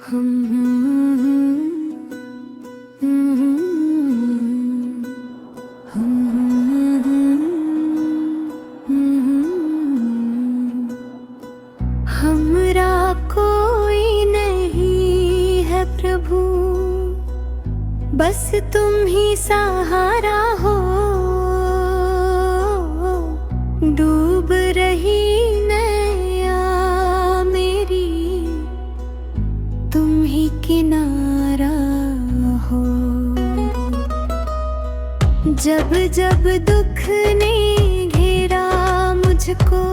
हमरा कोई नहीं है प्रभु, बस तुम ही सहारा हो। डूब रही नैया मेरी, तुम ही किनारा हो। जब जब दुख ने घेरा मुझको,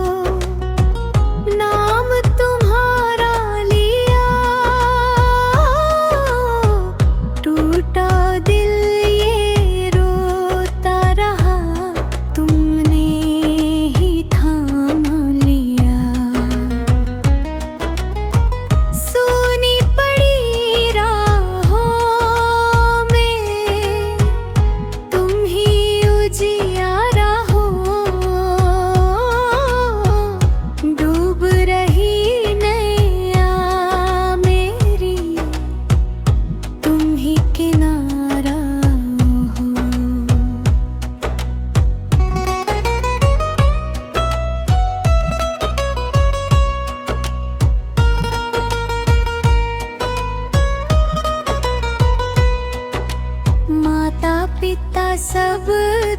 नाम तुम्हारा लिया। टूटा दिल ये रोता रहा, तुमने ही थाम लिया। सोनी पड़ी राहों में, तुम ही उजियारा हो। डूब रही नैया मेरी, तुम ही किनारा हो। माता पिता सब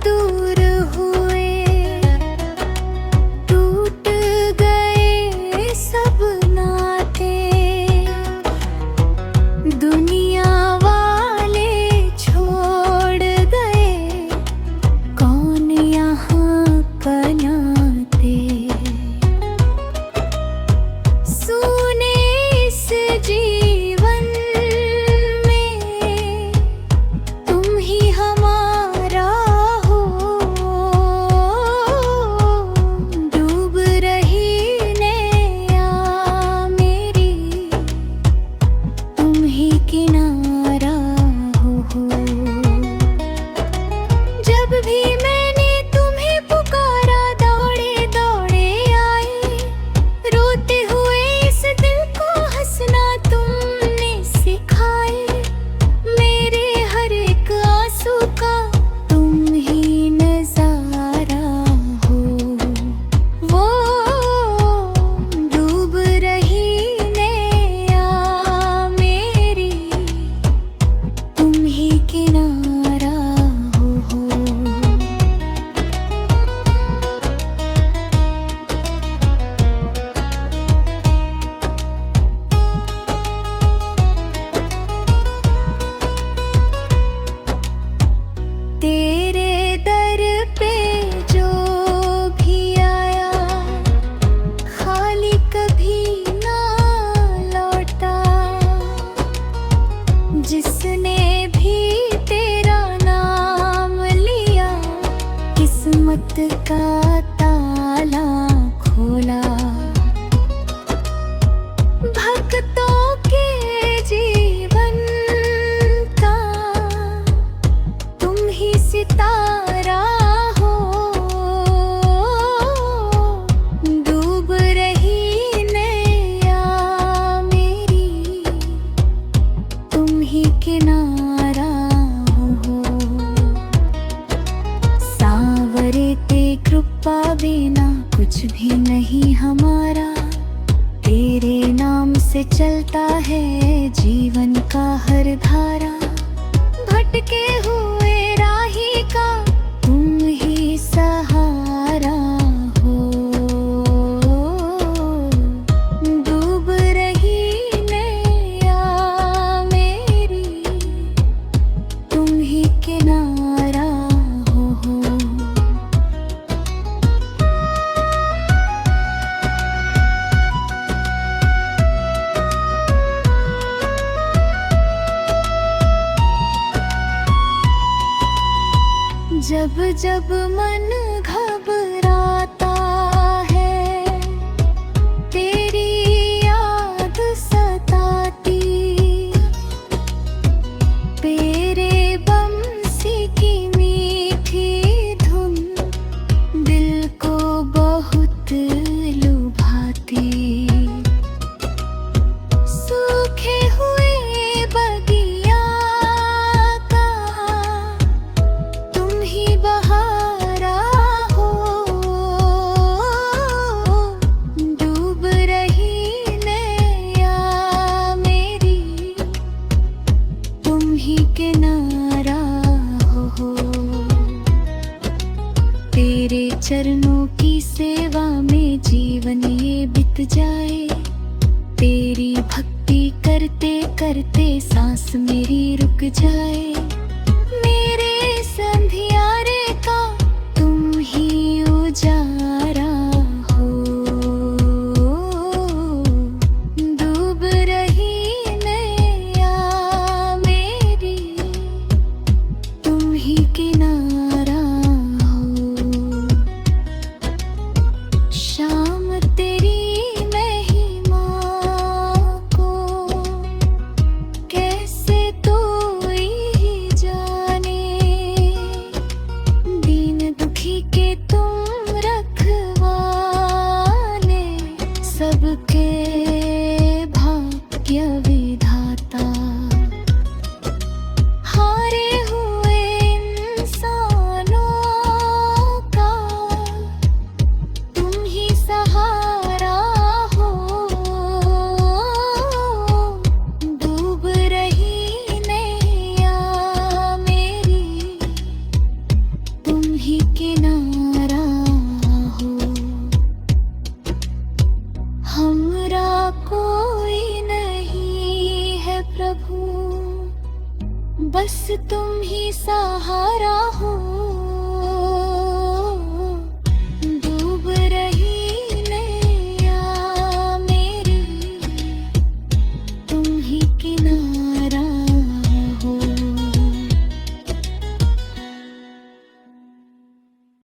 दूर हुए, टूट गए सब नाते। दुनिया वाले छोड़ गए, कौन यहाँ कनाते। सुने इस जीवन में, तुम ही हमारा हो। डूब रही नैया मेरी, तुम ही किनारा हो। जब भी मैंने तुम्हें पुकारा, दौड़े दौड़े आए। रोते हुए इस दिल को हंसना तुमने सिखाए। मेरे हर एक आंसू का तुम ही नजारा हो। वो डूब रही नैया मेरी, तुम ही किनारा हो। तेरे दर पे जो भी आया, खाली कभी ना लौटा। जिसने भी तेरा नाम लिया, किस्मत का ताला खोला। भक्तों के जीवन का तुम ही सितारा हो। डूब रही नैया मेरी, तुम ही किनारा हो। सांवरे ते कृपा बिना कुछ भी नहीं हमारा। तेरे नाम से चलता है जीवन का हर धारा। भटके हुए राही का तुम ही सहारा हो। डूब रही नैया मेरी, तुम ही किनारा हो। जब जब मन घबराता है, तेरी याद सताती। तेरे बंसी की मीठी धुन दिल को बहुत लुभाती। सूखे हुए जाए। मेरे संधियारे का तुम ही उजारा हो। डूब रही नैया मेरी, तुम ही किनारा हो। शाम तेरी महिमा को कैसे कोई जाने। दीन दुखी के तुम रखवाले, सबके भाग्य विधाता। हारे हुए इंसानों का तुम ही सहारा हो। डूब रही नैया मेरी, तुम ही किनारा हो। हमरा कोई नहीं है प्रभु, बस तुम ही सहारा हो।